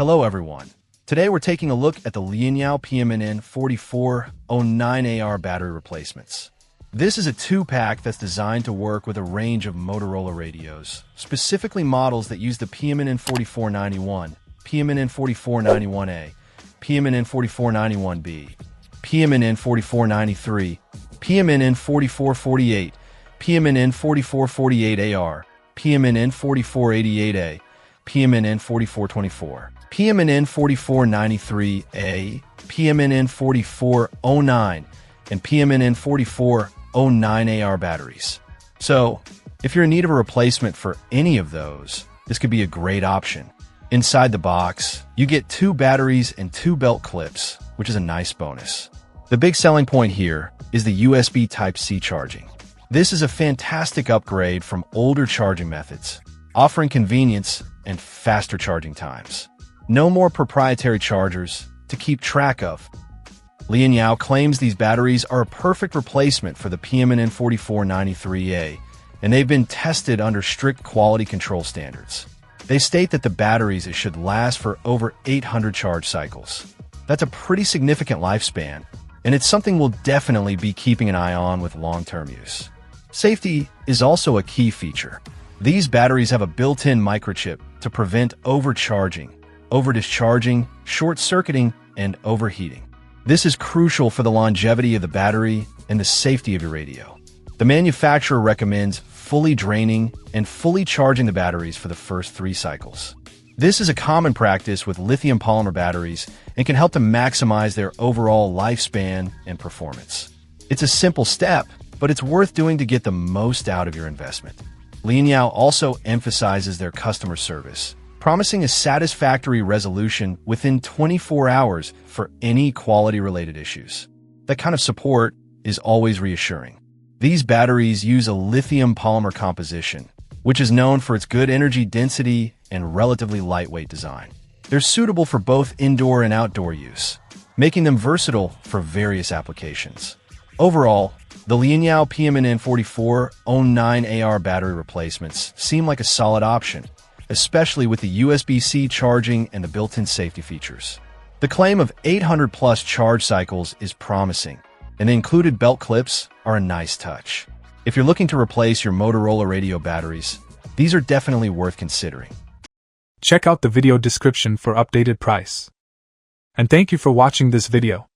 Hello everyone. Today we're taking a look at the PMNN4409AR battery replacements. This is a 2-pack that's designed to work with a range of Motorola radios, specifically models that use the PMNN4491, PMNN4491A, PMNN4491B, PMNN4493, PMNN4448, PMNN4448AR, PMNN4488A, PMNN4424, PMNN4493A, PMNN4409, and PMNN4409AR batteries. So, if you're in need of a replacement for any of those, this could be a great option. Inside the box, you get 2 batteries and 2 belt clips, which is a nice bonus. The big selling point here is the USB Type-C charging. This is a fantastic upgrade from older charging methods, offering convenience and faster charging times. No more proprietary chargers to keep track of. Lianyao claims these batteries are a perfect replacement for the PMNN4493A, and they've been tested under strict quality control standards. They state that the batteries should last for over 800 charge cycles. That's a pretty significant lifespan, and it's something we'll definitely be keeping an eye on with long-term use. Safety is also a key feature. These batteries have a built-in microchip to prevent overcharging, over-discharging, short-circuiting, and overheating. This is crucial for the longevity of the battery and the safety of your radio. The manufacturer recommends fully draining and fully charging the batteries for the first 3 cycles. This is a common practice with lithium polymer batteries and can help to maximize their overall lifespan and performance. It's a simple step, but it's worth doing to get the most out of your investment. Lianyao also emphasizes their customer service, promising a satisfactory resolution within 24 hours for any quality-related issues. That kind of support is always reassuring. These batteries use a lithium polymer composition, which is known for its good energy density and relatively lightweight design. They're suitable for both indoor and outdoor use, making them versatile for various applications. Overall, the Lianyao PMNN4409AR battery replacements seem like a solid option, especially with the USB-C charging and the built-in safety features. The claim of 800-plus charge cycles is promising, and the included belt clips are a nice touch. If you're looking to replace your Motorola radio batteries, these are definitely worth considering. Check out the video description for updated price. And thank you for watching this video.